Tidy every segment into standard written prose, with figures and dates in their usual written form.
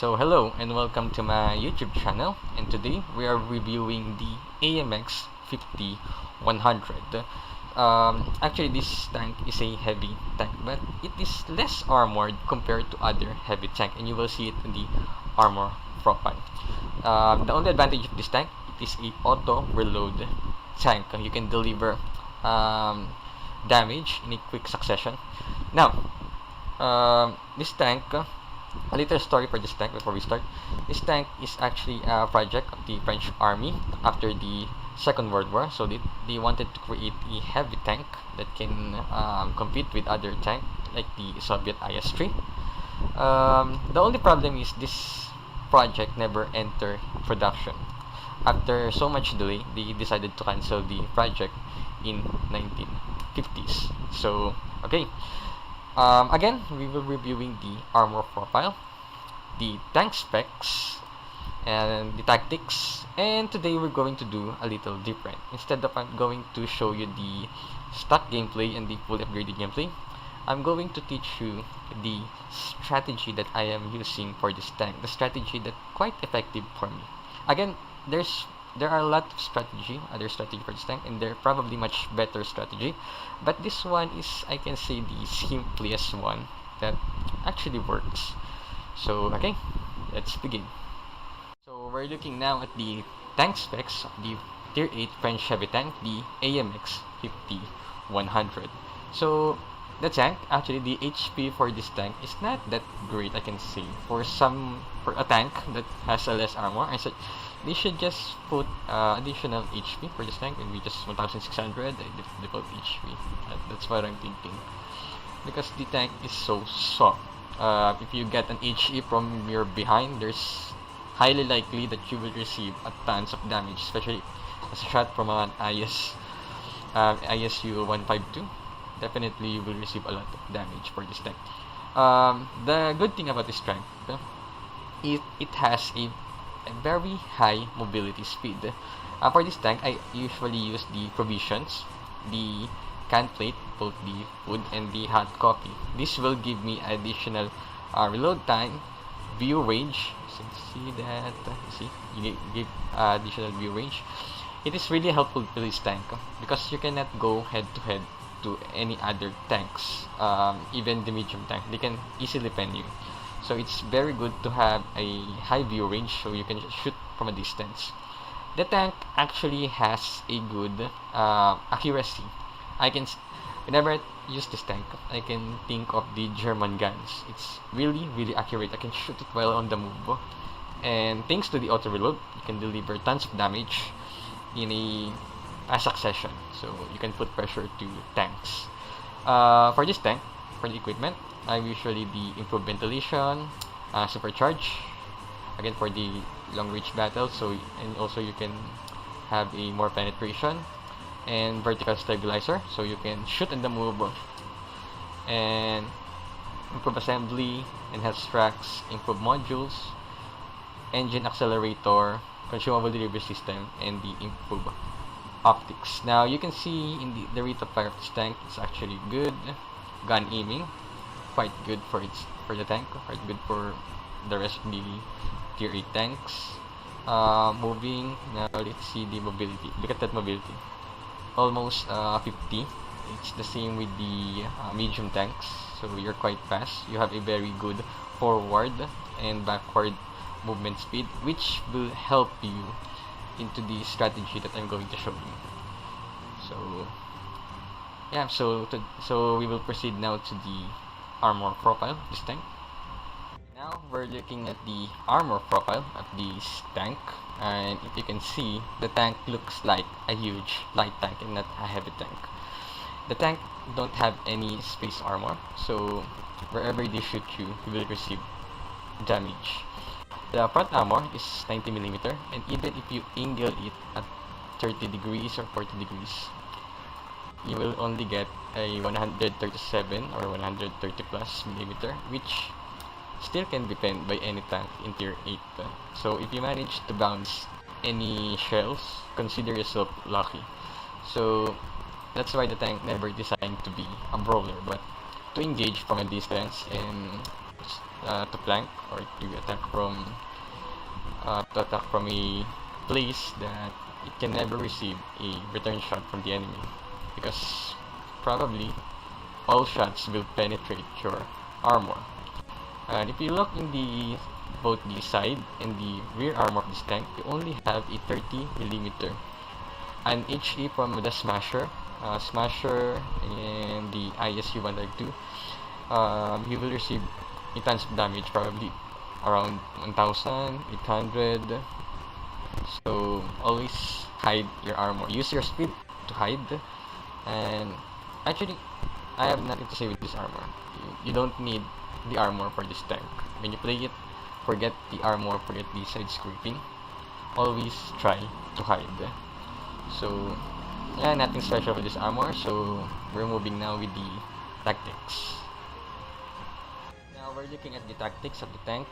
So hello and welcome to my YouTube channel, and today we are reviewing the AMX 50-100. Actually this tank is a heavy tank, but it is less armored compared to other heavy tank, and you will see it in the armor profile. The only advantage of this tank, it is a auto reload tank. You can deliver damage in a quick succession. Now this tank, a little story for this tank before we start. This tank is actually a project of the French army after the Second World War. So they wanted to create a heavy tank that can compete with other tanks like the Soviet IS-3. The only problem is this project never entered production. After so much delay, they decided to cancel the project in 1950s. So okay. Again, we will be reviewing the armor profile, the tank specs, and the tactics. And today we're going to do a little different. Instead of I'm going to show you the stock gameplay and the fully upgraded gameplay, I'm going to teach you the strategy that I am using for this tank. The strategy that's quite effective for me. Again, there are a lot of other strategy for this tank, and they're probably much better strategy, but this one is, I can say, the simplest one that actually works. So okay, let's begin. So we're looking now at the tank specs of the tier 8 French heavy tank, the AMX 50-100. So the tank, actually the HP for this tank is not that great, I can say. For a tank that has a less armor, I said they should just put additional HP for this tank, maybe just 1600 default HP. That's what I'm thinking, because the tank is so soft. If you get an HE from your behind, there's highly likely that you will receive a tons of damage, especially as a shot from an ISU 152. Definitely you will receive a lot of damage for this tank. The good thing about this tank, it has a very high mobility speed. For this tank, I usually use the provisions, the can plate, both the food and the hot coffee. This will give me additional reload time, view range. So see that, you give additional view range. It is really helpful to this tank because you cannot go head to head to any other tanks. Even the medium tank, they can easily pen you. So it's very good to have a high view range, so you can shoot from a distance. The tank actually has a good accuracy. Whenever I use this tank, I can think of the German guns. It's really accurate. I can shoot it well on the move, and thanks to the auto reload, you can deliver tons of damage in a fast succession. So you can put pressure to tanks. For this tank, for the equipment, I'm usually the improved ventilation, supercharge, again for the long reach battle. So, and also you can have a more penetration, and vertical stabilizer, so you can shoot in the move, and improve assembly, enhanced tracks, improve modules, engine accelerator, consumable delivery system, and the improved optics. Now you can see in the rate of fire of this tank, it's actually good. Gun aiming, quite good for the tank, quite good for the rest of the tier 8 tanks. Moving, now let's see the mobility. Look at that mobility, almost 50. It's the same with the medium tanks, so you're quite fast. You have a very good forward and backward movement speed, which will help you into the strategy that I'm going to show you. So yeah, so we will proceed now to the armor profile of this tank. Now we're looking at the armor profile of this tank, and if you can see, the tank looks like a huge light tank and not a heavy tank. The tank don't have any space armor, so wherever they shoot you, you will receive damage. The front armor is 90mm, and even if you angle it at 30 degrees or 40 degrees, you will only get a 137 or 130 plus millimeter, which still can be penned by any tank in tier 8. So if you manage to bounce any shells, consider yourself lucky. So that's why the tank never designed to be a brawler, but to engage from a distance and to flank or to attack from a place that it can never receive a return shot from the enemy, because probably all shots will penetrate your armor. And if you look in both the side and the rear armor of this tank, you only have a 30mm. An HE from the Smasher, and the ISU-152, you will receive a tons of damage, probably around 1,800. So always hide your armor. Use your speed to hide. And actually, I have nothing to say with this armor. You don't need the armor for this tank. When you play it, forget the armor, forget the side scraping. Always try to hide. So yeah, nothing special with this armor. So we're moving now with the tactics. Now we're looking at the tactics of the tank.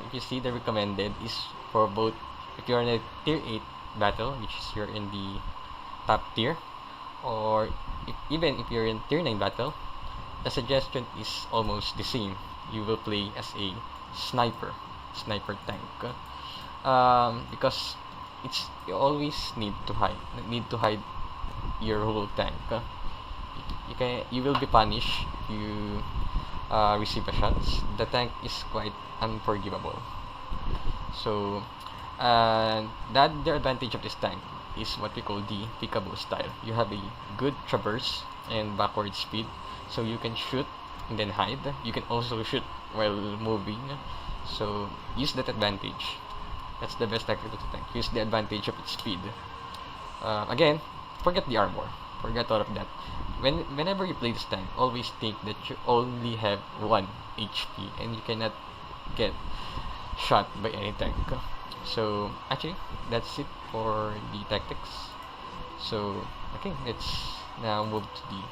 If you see, the recommended is for both if you're in a tier 8 battle, which is you're in the top tier, or even if you're in tier 9 battle, the suggestion is almost the same. You will play as a sniper tank, because you always need to hide your whole tank. You will be punished if you receive a shot. The tank is quite unforgivable. So the advantage of this tank is what we call the peekaboo style. You have a good traverse and backward speed, so you can shoot and then hide. You can also shoot while moving, so use that advantage. That's the best tactic of the tank. Use the advantage of its speed. Again, forget the armor, forget all of that. Whenever you play this tank, always think that you only have 1 HP and you cannot get shot by any tank. So actually, that's it for the tactics. So okay, let's now move to the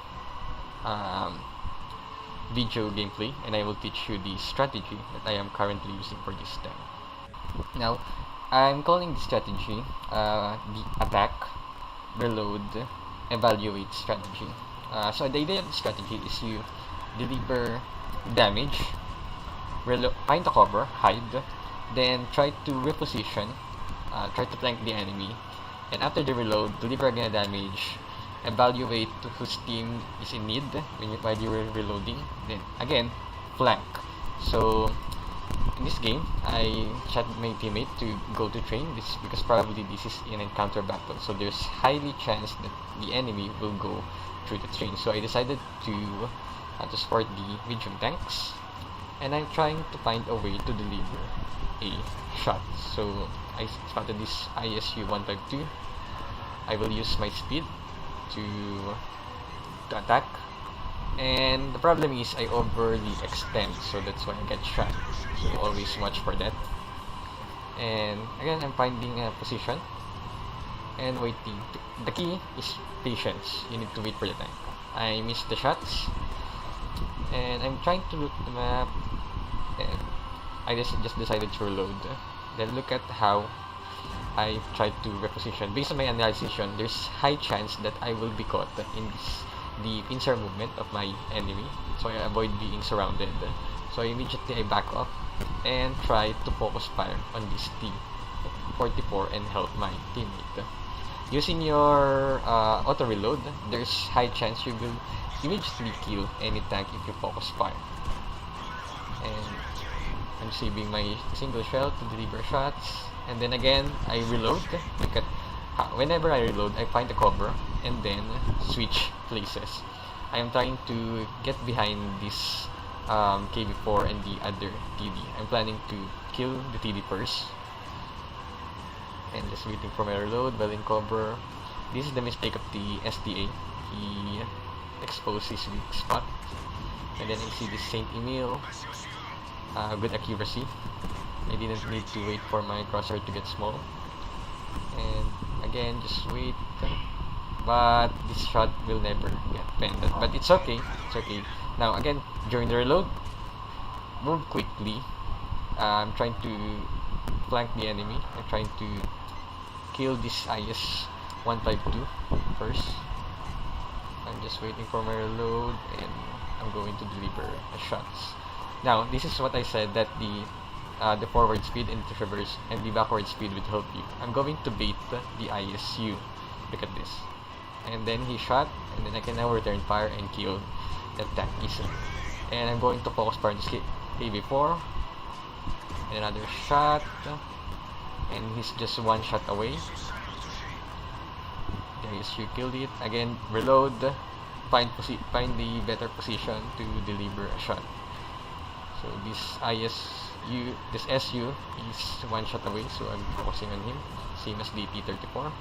video gameplay, and I will teach you the strategy that I am currently using for this tank. Now, I'm calling the strategy the attack, reload, evaluate strategy. So the idea of the strategy is you deliver damage, find the cover, hide, then try to reposition, try to flank the enemy, and after the reload, deliver again damage, evaluate whose team is in need while you were reloading, then again flank. So in this game, I chat my teammate to go to train this because probably this is an encounter battle, so there's highly chance that the enemy will go through the train. So I decided to support the medium tanks, and I'm trying to find a way to deliver a shot. So I spotted this ISU-152. I will use my speed to attack, and the problem is I overly extend, so that's why I get shot. So always watch for that. And again, I'm finding a position and waiting. The key is patience. You need to wait for the time. I missed the shots, and I'm trying to look the map, and I just decided to reload. Then look at how I tried to reposition. Based on my analysis, there's high chance that I will be caught in the pincer movement of my enemy, so I avoid being surrounded. So immediately I back up and try to focus fire on this T-44 and help my teammate. Using your auto reload, there's high chance you will immediately kill any tank if you focus fire. And I'm saving my single shell to deliver shots, and then again I reload. Look at whenever I reload, I find the cover and then switch places. I am trying to get behind this KB4 and the other TD. I'm planning to kill the TD first, and just waiting for my reload while in cover. This is the mistake of the STA. He exposed his weak spot, and then I see this Saint Emil. Good accuracy. I didn't need to wait for my crosshair to get small, and again just wait, but this shot will never get pinned. But it's okay, it's okay. Now again, during the reload, move quickly. I'm trying to flank the enemy. I'm trying to kill this IS-152 first. I'm just waiting for my reload, and I'm going to deliver the shots. Now, this is what I said, that the forward speed and the reverse and the backward speed would help you. I'm going to bait the ISU. Look at this. And then he shot, and then I can now return fire and kill that tank easily. And I'm going to focus fire on this KB4. And another shot. And he's just one shot away. The ISU killed it. Again, reload. Find the better position to deliver a shot. So this SU is one shot away, so I'm focusing on him, same as the T-34.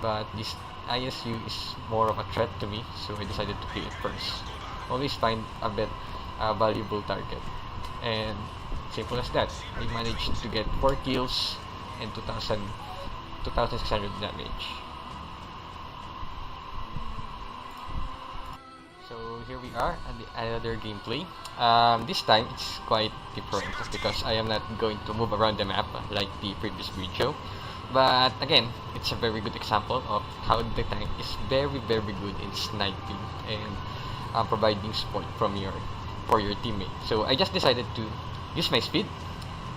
But this ISU is more of a threat to me, so I decided to kill it first. Always find a valuable target, and simple as that. I managed to get 4 kills and 2,600 damage. So here we are at another gameplay. This time it's quite different because I am not going to move around the map like the previous video. But again, it's a very good example of how the tank is very good in sniping and providing support for your teammate. So I just decided to use my speed,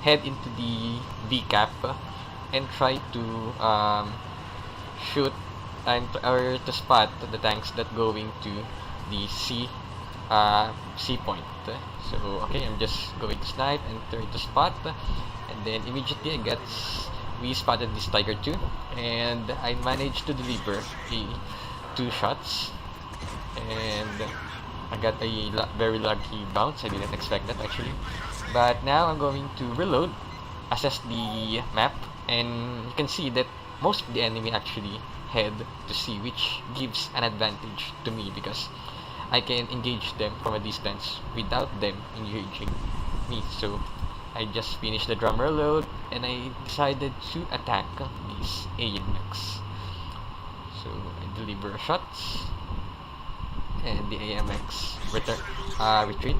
head into the V cap, and try to shoot or to spot the tanks that going to the C point. So okay, I'm just going to snipe and try to spot, and then immediately we spotted this Tiger 2, and I managed to deliver 2 shots, and I got a very lucky bounce. I didn't expect that actually. But now I'm going to reload, assess the map, and you can see that most of the enemy actually head to C, which gives an advantage to me because I can engage them from a distance without them engaging me. So I just finished the drum reload, and I decided to attack this AMX. So I deliver shots, and the AMX retreat,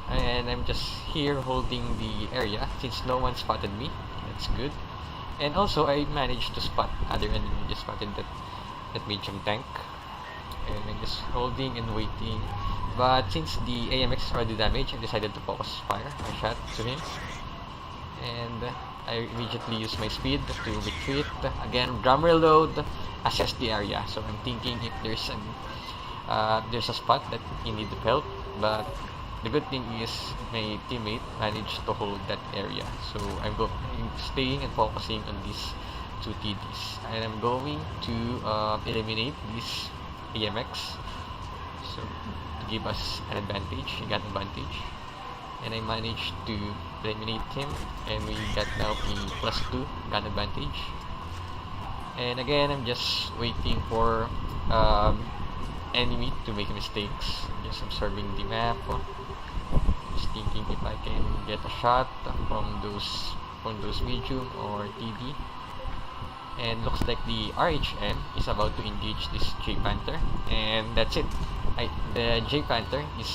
and I'm just here holding the area since no one spotted me. That's good. And also I managed to spot other enemy. Just spotted that medium tank, and I'm just holding and waiting. But since the AMX is already damaged, I decided to focus fire. I shot to him, and I immediately use my speed to retreat. Again, drum reload, assess the area. So I'm thinking if there's a spot that you need help, but the good thing is my teammate managed to hold that area. So I'm staying and focusing on these 2 TDs, and I'm going to eliminate this AMX. So to give us an advantage, we got advantage, and I managed to eliminate him, and we got now a +2 gun advantage. And again, I'm just waiting for enemy to make mistakes. Just observing the map, just thinking if I can get a shot from those medium or TD. And looks like the RHM is about to engage this J Panther, and that's it. The J Panther is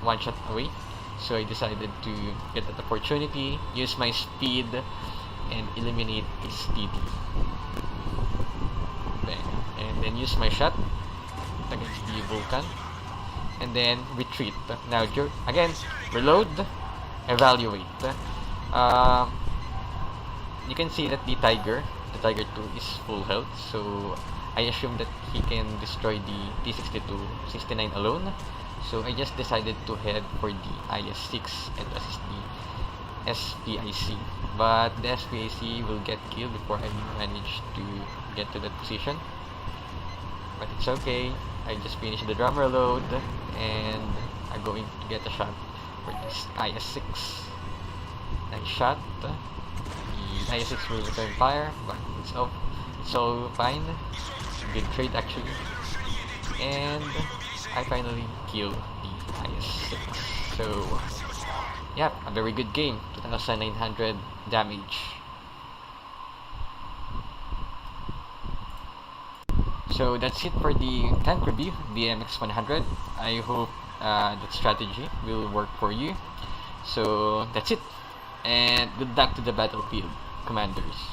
one shot away, so I decided to get that opportunity, use my speed, and eliminate this TD. And then use my shot against the Vulcan, and then retreat. Now again, reload, evaluate. You can see that the Tiger 2 is full health, so I assume that he can destroy the T-62-69 alone. So I just decided to head for the IS-6 and assist the SPIC. But the SPIC will get killed before I manage to get to that position. But it's okay. I just finished the drum reload, and I'm going to get a shot for this IS-6. Nice shot. The IS-6 will return fire, but it's all fine. Good trade actually. And I finally killed the IS-6. So, yeah, a very good game. 2,900 damage. So that's it for the tank review, the AMX 100. I hope that strategy will work for you. So that's it, and good luck to the battlefield, commanders.